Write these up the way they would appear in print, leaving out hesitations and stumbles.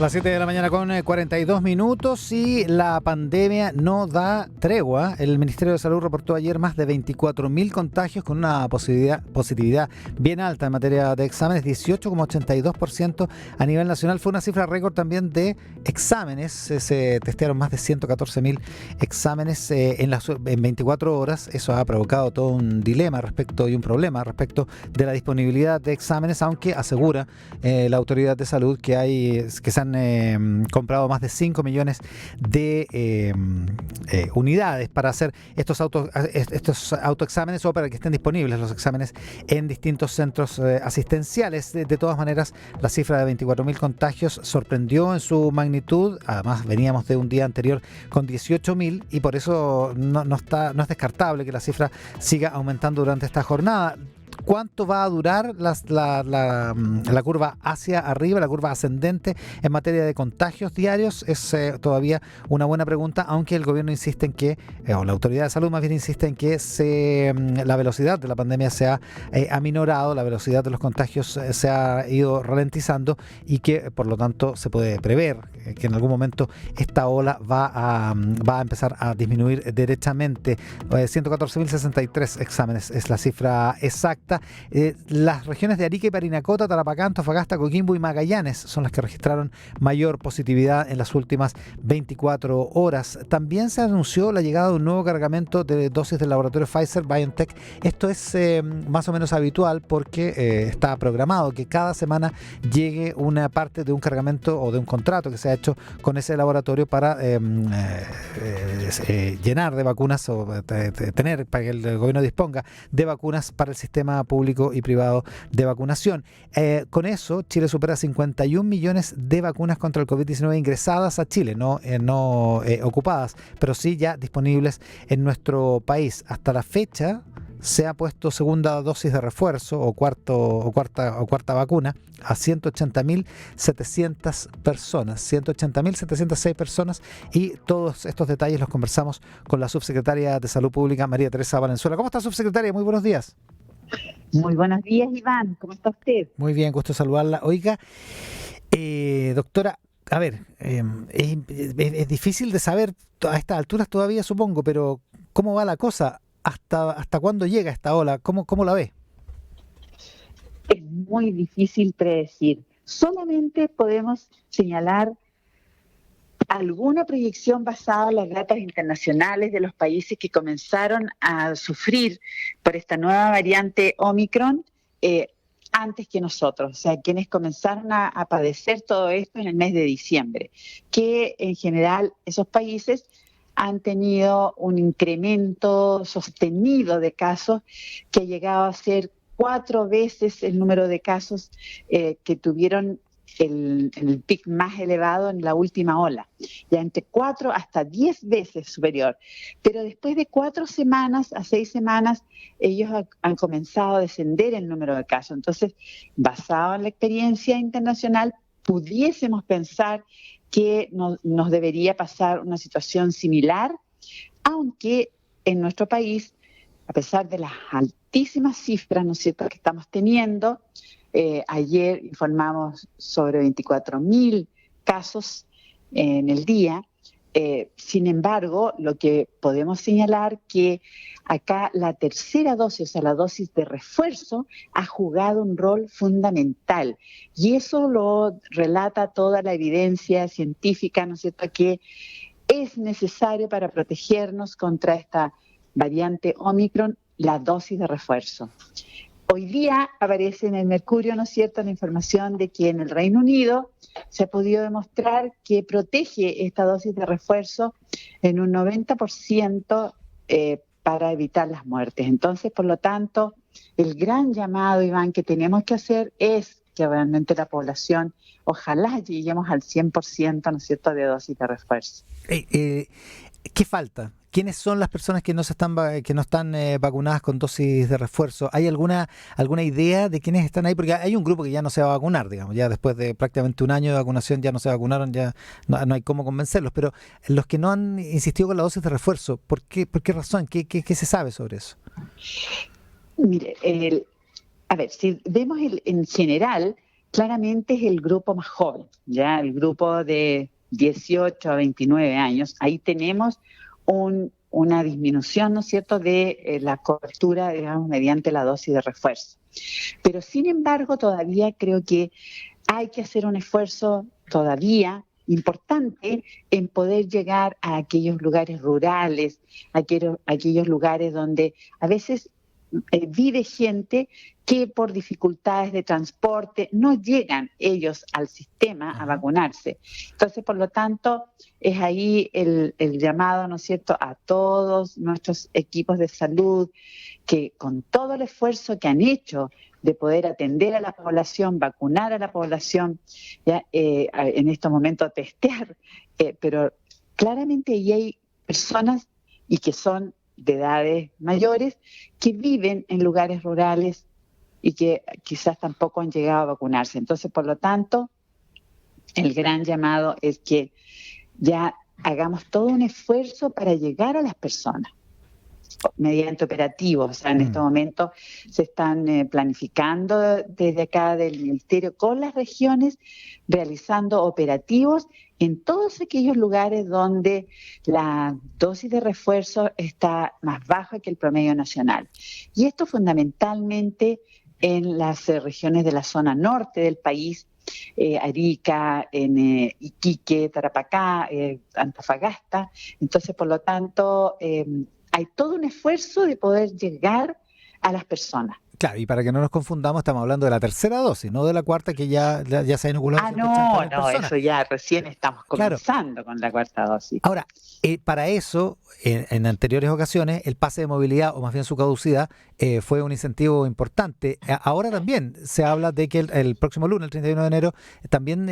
Las 7 de la mañana con 42 minutos y la pandemia no da tregua. El Ministerio de Salud reportó ayer más de 24.000 contagios con una positividad bien alta en materia de exámenes, 18,82% a nivel nacional. Fue una cifra récord también de exámenes. Se testearon más de 114.000 exámenes en 24 horas. Eso ha provocado todo un dilema y un problema respecto de la disponibilidad de exámenes, aunque asegura la autoridad de salud que se han comprado más de 5 millones de unidades para hacer estos autoexámenes o para que estén disponibles los exámenes en distintos centros asistenciales. De todas maneras, la cifra de 24.000 contagios sorprendió en su magnitud. Además, veníamos de un día anterior con 18.000 y por eso no es descartable que la cifra siga aumentando durante esta jornada. ¿Cuánto va a durar la curva hacia arriba, la curva ascendente en materia de contagios diarios? Es todavía una buena pregunta, aunque el gobierno insiste en que, o la autoridad de salud más bien insiste en que la velocidad de la pandemia se ha aminorado, la velocidad de los contagios se ha ido ralentizando y que por lo tanto se puede prever que en algún momento esta ola va a empezar a disminuir derechamente. 114.063 exámenes es la cifra exacta. Las regiones de Arica y Parinacota, Tarapacá, Antofagasta, Coquimbo y Magallanes son las que registraron mayor positividad en las últimas 24 horas. También se anunció la llegada de un nuevo cargamento de dosis del laboratorio Pfizer-BioNTech. Esto es más o menos habitual porque está programado que cada semana llegue una parte de un cargamento o de un contrato que se ha hecho con ese laboratorio para llenar de vacunas o tener para que el gobierno disponga de vacunas para el sistema público y privado de vacunación. Con eso, Chile supera 51 millones de vacunas contra el COVID-19 ingresadas a Chile, no ocupadas, pero sí ya disponibles en nuestro país. Hasta la fecha se ha puesto segunda dosis de refuerzo o cuarta vacuna a 180.700 personas, 180.706 personas, y todos estos detalles los conversamos con la subsecretaria de Salud Pública, María Teresa Valenzuela. ¿Cómo está, subsecretaria? Muy buenos días. Muy buenos días, Iván. ¿Cómo está usted? Muy bien, gusto saludarla. Oiga, doctora, a ver, es difícil de saber a estas alturas todavía, supongo, pero ¿cómo va la cosa? ¿Hasta cuándo llega esta ola? ¿Cómo la ve? Es muy difícil predecir. Solamente podemos señalar alguna proyección basada en las datas internacionales de los países que comenzaron a sufrir por esta nueva variante Omicron antes que nosotros, o sea, quienes comenzaron a padecer todo esto en el mes de diciembre, que en general esos países han tenido un incremento sostenido de casos que ha llegado a ser 4 veces el número de casos que tuvieron el pic más elevado en la última ola, ya entre 4 hasta 10 veces superior. Pero después de 4 semanas a 6 semanas, ellos han comenzado a descender el número de casos. Entonces, basado en la experiencia internacional, pudiésemos pensar que nos debería pasar una situación similar, aunque en nuestro país, a pesar de las altísimas cifras, ¿no es cierto?, que estamos teniendo, ayer informamos sobre 24.000 casos en el día. Sin embargo, lo que podemos señalar que acá la tercera dosis, o sea, la dosis de refuerzo, ha jugado un rol fundamental. Y eso lo relata toda la evidencia científica, ¿no es cierto?, que es necesario para protegernos contra esta variante Omicron, la dosis de refuerzo. Hoy día aparece en el Mercurio, ¿no es cierto?, la información de que en el Reino Unido se ha podido demostrar que protege esta dosis de refuerzo en un 90% para evitar las muertes. Entonces, por lo tanto, el gran llamado, Iván, que tenemos que hacer es que realmente la población, ojalá lleguemos al 100%, ¿no es cierto?, de dosis de refuerzo. ¿Qué falta? ¿Quiénes son las personas que no están vacunadas con dosis de refuerzo? ¿Hay alguna idea de quiénes están ahí? Porque hay un grupo que ya no se va a vacunar, digamos, ya después de prácticamente un año de vacunación ya no se vacunaron, ya no hay cómo convencerlos. Pero los que no han insistido con la dosis de refuerzo, ¿por qué razón? ¿Qué se sabe sobre eso? Mire, a ver, si vemos en general, claramente es el grupo más joven, ya el grupo de 18 a 29 años. Ahí tenemos una disminución, ¿no es cierto?, de la cobertura, digamos, mediante la dosis de refuerzo. Pero sin embargo, todavía creo que hay que hacer un esfuerzo todavía importante en poder llegar a aquellos lugares rurales, aquellos lugares donde a veces vive gente que por dificultades de transporte no llegan ellos al sistema a vacunarse. Entonces, por lo tanto, es ahí el llamado, ¿no es cierto?, a todos nuestros equipos de salud, que con todo el esfuerzo que han hecho de poder atender a la población, vacunar a la población, ya, en estos momentos testear, pero claramente ahí hay personas y que son de edades mayores que viven en lugares rurales y que quizás tampoco han llegado a vacunarse. Entonces, por lo tanto, el gran llamado es que ya hagamos todo un esfuerzo para llegar a las personas mediante operativos. O sea, en este momento se están planificando desde acá del Ministerio con las regiones, realizando operativos en todos aquellos lugares donde la dosis de refuerzo está más baja que el promedio nacional. Y esto fundamentalmente en las regiones de la zona norte del país, Arica, en Iquique, Tarapacá, Antofagasta. Entonces, por lo tanto, hay todo un esfuerzo de poder llegar a las personas. Claro, y para que no nos confundamos, estamos hablando de la tercera dosis, no de la cuarta que ya se ha inoculado. No, eso ya recién estamos comenzando, claro, con la cuarta dosis. Ahora, para eso, en anteriores ocasiones, el pase de movilidad, o más bien su caducidad, fue un incentivo importante. Ahora también se habla de que el próximo lunes, el 31 de enero, también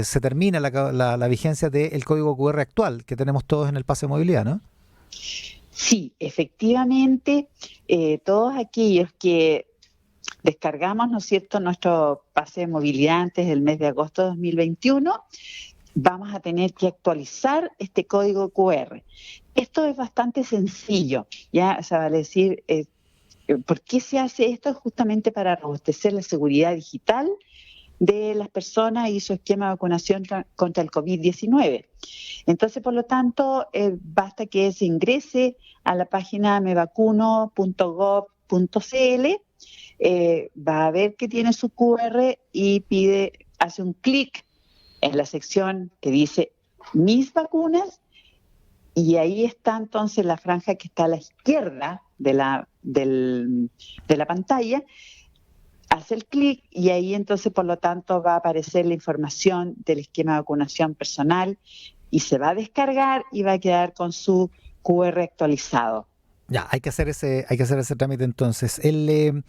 se termina la vigencia del código QR actual que tenemos todos en el pase de movilidad, ¿no? Sí, efectivamente, todos aquellos que descargamos, ¿no es cierto?, nuestro pase de movilidad antes del mes de agosto de 2021, vamos a tener que actualizar este código QR. Esto es bastante sencillo, ¿ya? O sea, vale decir, ¿por qué se hace esto? Es justamente para robustecer la seguridad digital de las personas y su esquema de vacunación contra el COVID-19. Entonces, por lo tanto, basta que se ingrese a la página mevacuno.gov.cl, va a ver que tiene su QR y hace un clic en la sección que dice Mis vacunas, y ahí está entonces la franja que está a la izquierda de la pantalla. Hace el clic y ahí entonces, por lo tanto, va a aparecer la información del esquema de vacunación personal y se va a descargar y va a quedar con su QR actualizado. Ya, hay que hacer ese trámite entonces. El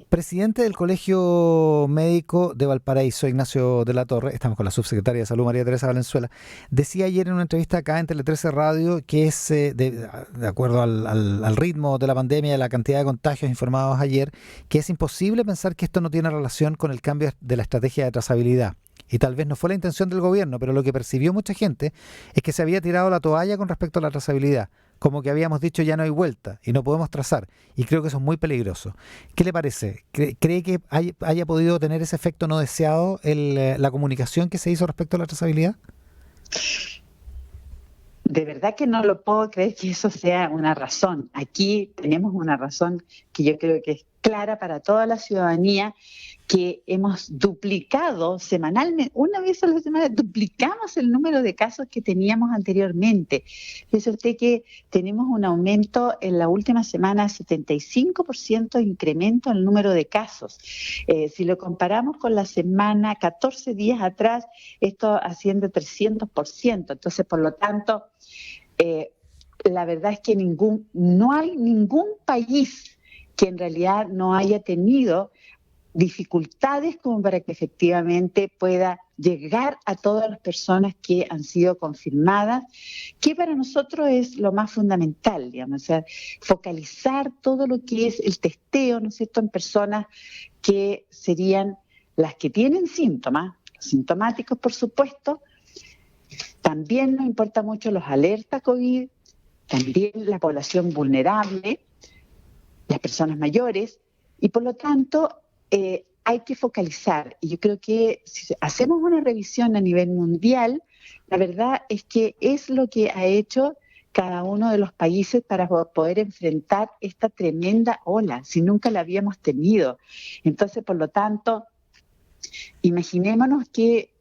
presidente del Colegio Médico de Valparaíso, Ignacio de la Torre, estamos con la subsecretaria de Salud, María Teresa Valenzuela, decía ayer en una entrevista acá en Tele 13 Radio que es, de acuerdo al ritmo de la pandemia y a la cantidad de contagios informados ayer, que es imposible pensar que esto no tiene relación con el cambio de la estrategia de trazabilidad. Y tal vez no fue la intención del gobierno, pero lo que percibió mucha gente es que se había tirado la toalla con respecto a la trazabilidad. Como que habíamos dicho ya no hay vuelta y no podemos trazar. Y creo que eso es muy peligroso. ¿Qué le parece? ¿Cree que haya podido tener ese efecto no deseado la comunicación que se hizo respecto a la trazabilidad? De verdad que no lo puedo creer que eso sea una razón. Aquí tenemos una razón que yo creo que es clara para toda la ciudadanía, que hemos duplicado semanalmente, una vez a la semana, duplicamos el número de casos que teníamos anteriormente. Fíjese usted que tenemos un aumento en la última semana, 75% de incremento en el número de casos. Si lo comparamos con la semana 14 días atrás, esto asciende 300%. Entonces, por lo tanto, la verdad es que no hay ningún país que en realidad no haya tenido dificultades como para que efectivamente pueda llegar a todas las personas que han sido confirmadas, que para nosotros es lo más fundamental, digamos, o sea, focalizar todo lo que es el testeo, ¿no es cierto?, en personas que serían las que tienen síntomas, sintomáticos por supuesto. También nos importa mucho los alertas COVID, también la población vulnerable, las personas mayores, y por lo tanto hay que focalizar. Y yo creo que si hacemos una revisión a nivel mundial, la verdad es que es lo que ha hecho cada uno de los países para poder enfrentar esta tremenda ola, si nunca la habíamos tenido. Entonces, por lo tanto, imaginémonos que,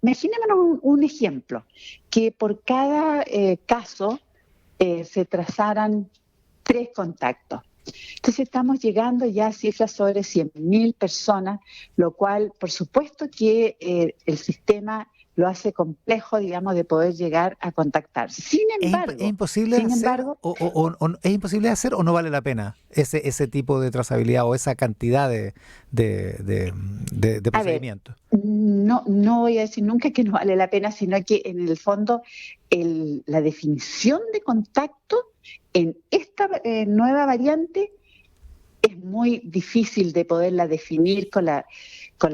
imaginémonos un ejemplo, que por cada caso se trazaran 3 contactos. Entonces estamos llegando ya a cifras sobre 100.000 personas, lo cual por supuesto que el sistema lo hace complejo, digamos, de poder llegar a contactar. ¿Es imposible hacer es imposible hacer o no vale la pena ese tipo de trazabilidad o esa cantidad de procedimientos? No voy a decir nunca que no vale la pena, sino que en el fondo la definición de contacto en esta nueva variante es muy difícil de poderla definir con la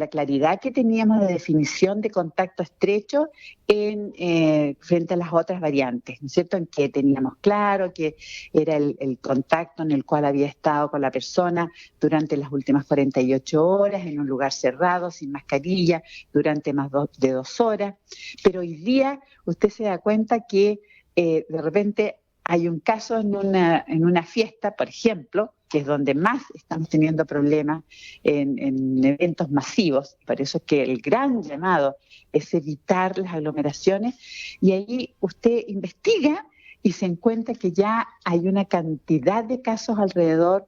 claridad que teníamos de definición de contacto estrecho frente a las otras variantes, ¿no es cierto? En que teníamos claro que era el contacto en el cual había estado con la persona durante las últimas 48 horas, en un lugar cerrado, sin mascarilla, durante más de 2 horas. Pero hoy día usted se da cuenta que de repente hay un caso en una fiesta, por ejemplo, que es donde más estamos teniendo problemas en eventos masivos. Por eso es que el gran llamado es evitar las aglomeraciones. Y ahí usted investiga y se encuentra que ya hay una cantidad de casos alrededor,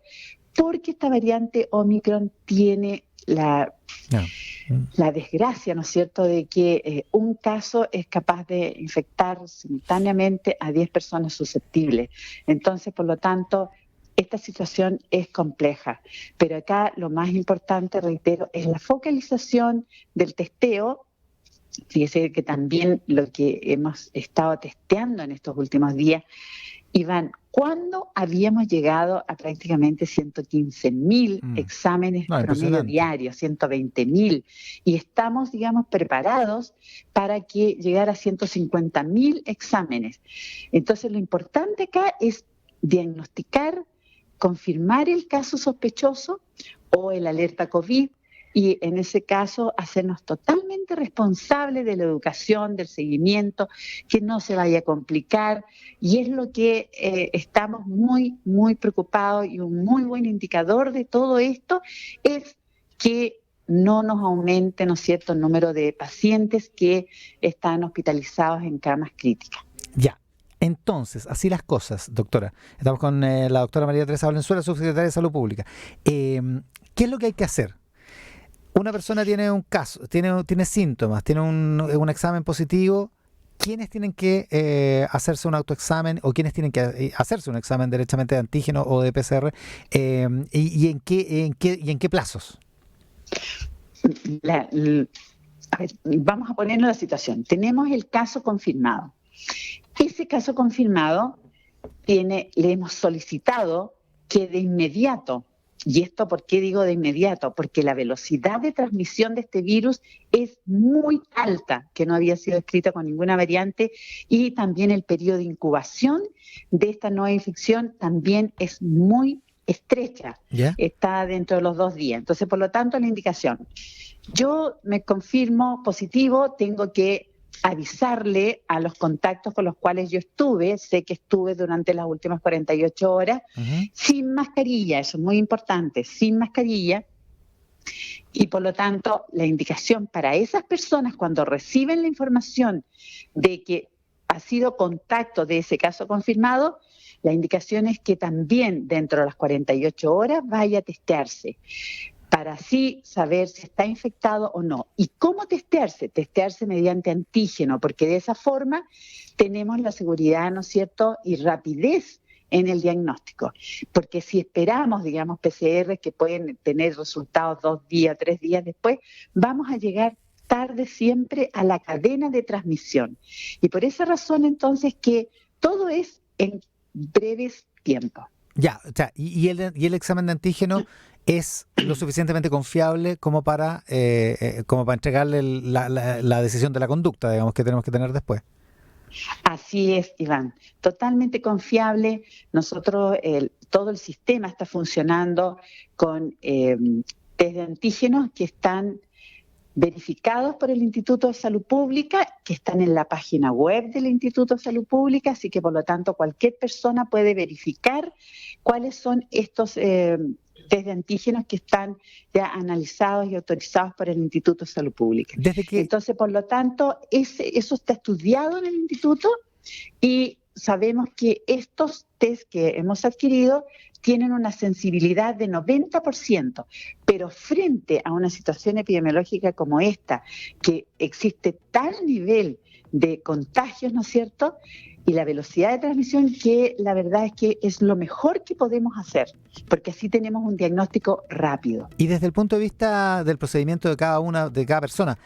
porque esta variante Omicron tiene la desgracia, ¿no es cierto?, de que un caso es capaz de infectar simultáneamente a 10 personas susceptibles. Entonces, por lo tanto, esta situación es compleja. Pero acá lo más importante, reitero, es la focalización del testeo. Fíjese que también lo que hemos estado testeando en estos últimos días, Iván, ¿cuándo habíamos llegado a prácticamente 115.000 exámenes promedio diarios, 120.000? Y estamos, digamos, preparados para que llegara a 150.000 exámenes. Entonces, lo importante acá es diagnosticar, confirmar el caso sospechoso o el alerta COVID, y en ese caso hacernos totalmente responsables de la educación, del seguimiento, que no se vaya a complicar. Y es lo que estamos muy, muy preocupados, y un muy buen indicador de todo esto es que no nos aumente, ¿no es cierto?, el número de pacientes que están hospitalizados en camas críticas. Ya. Entonces, así las cosas, doctora. Estamos con la doctora María Teresa Valenzuela, subsecretaria de Salud Pública. ¿Qué es lo que hay que hacer? Una persona tiene un caso, tiene síntomas, tiene un examen positivo. ¿Quiénes tienen que hacerse un autoexamen o quiénes tienen que hacerse un examen derechamente de antígeno o de PCR? ¿Y en qué plazos? A ver, vamos a ponernos en la situación. Tenemos el caso confirmado. Ese caso confirmado le hemos solicitado que de inmediato. ¿Y esto por qué digo de inmediato? Porque la velocidad de transmisión de este virus es muy alta, que no había sido escrita con ninguna variante, y también el periodo de incubación de esta nueva infección también es muy estrecha, está dentro de los 2 días. Entonces, por lo tanto, la indicación. Yo me confirmo positivo, tengo que avisarle a los contactos con los cuales yo estuve, sé que estuve durante las últimas 48 horas, sin mascarilla, eso es muy importante, sin mascarilla, y por lo tanto la indicación para esas personas cuando reciben la información de que ha sido contacto de ese caso confirmado, la indicación es que también dentro de las 48 horas vaya a testearse, para así saber si está infectado o no. ¿Y cómo testearse? Testearse mediante antígeno, porque de esa forma tenemos la seguridad, ¿no es cierto?, y rapidez en el diagnóstico. Porque si esperamos, digamos, PCR que pueden tener resultados 2 días, 3 días después, vamos a llegar tarde siempre a la cadena de transmisión. Y por esa razón, entonces, que todo es en breves tiempos. Ya, o sea, y el examen de antígeno es lo suficientemente confiable como para entregarle la decisión de la conducta, digamos, que tenemos que tener después. Así es, Iván, totalmente confiable. Nosotros, todo el sistema está funcionando con test de antígenos que están verificados por el Instituto de Salud Pública, que están en la página web del Instituto de Salud Pública, así que por lo tanto cualquier persona puede verificar cuáles son estos test de antígenos que están ya analizados y autorizados por el Instituto de Salud Pública. Entonces, por lo tanto, eso está estudiado en el instituto y sabemos que estos test que hemos adquirido tienen una sensibilidad de 90%, pero frente a una situación epidemiológica como esta, que existe tal nivel de contagios, ¿no es cierto?, y la velocidad de transmisión, que la verdad es que es lo mejor que podemos hacer, porque así tenemos un diagnóstico rápido. Y desde el punto de vista del procedimiento de cada persona,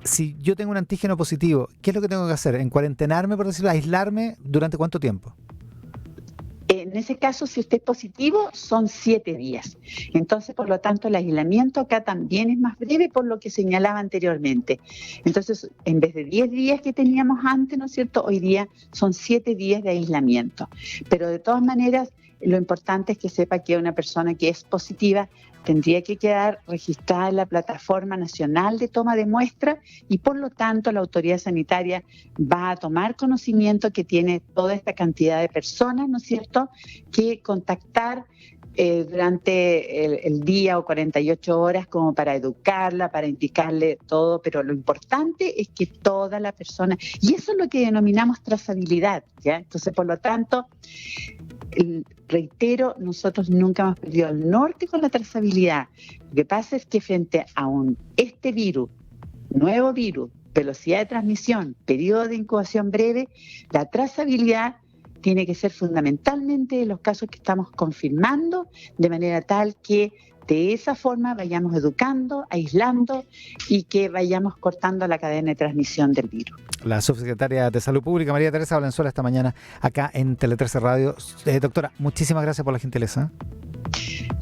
si yo tengo un antígeno positivo, ¿qué es lo que tengo que hacer? ¿En cuarentenarme, por decirlo, aislarme durante cuánto tiempo? En ese caso, si usted es positivo, son 7 días. Entonces, por lo tanto, el aislamiento acá también es más breve, por lo que señalaba anteriormente. Entonces, en vez de 10 días que teníamos antes, ¿no es cierto?, hoy día son 7 días de aislamiento. Pero de todas maneras, lo importante es que sepa que una persona que es positiva tendría que quedar registrada en la Plataforma Nacional de Toma de Muestra y por lo tanto la autoridad sanitaria va a tomar conocimiento que tiene toda esta cantidad de personas, ¿no es cierto?, que contactar durante el día o 48 horas como para educarla, para indicarle todo, pero lo importante es que toda la persona, y eso es lo que denominamos trazabilidad, ¿ya? Entonces, por lo tanto, reitero, nosotros nunca hemos perdido el norte con la trazabilidad. Lo que pasa es que frente a este virus, nuevo virus, velocidad de transmisión, periodo de incubación breve, la trazabilidad tiene que ser fundamentalmente en los casos que estamos confirmando, de manera tal que de esa forma vayamos educando, aislando y que vayamos cortando la cadena de transmisión del virus. La subsecretaria de Salud Pública, María Teresa Valenzuela, esta mañana acá en Tele 13 Radio. Doctora, muchísimas gracias por la gentileza.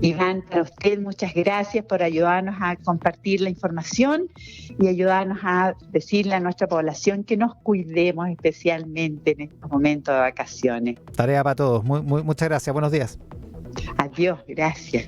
Iván, para usted muchas gracias por ayudarnos a compartir la información y ayudarnos a decirle a nuestra población que nos cuidemos especialmente en estos momentos de vacaciones. Tarea para todos. Muchas gracias. Buenos días. Adiós, gracias.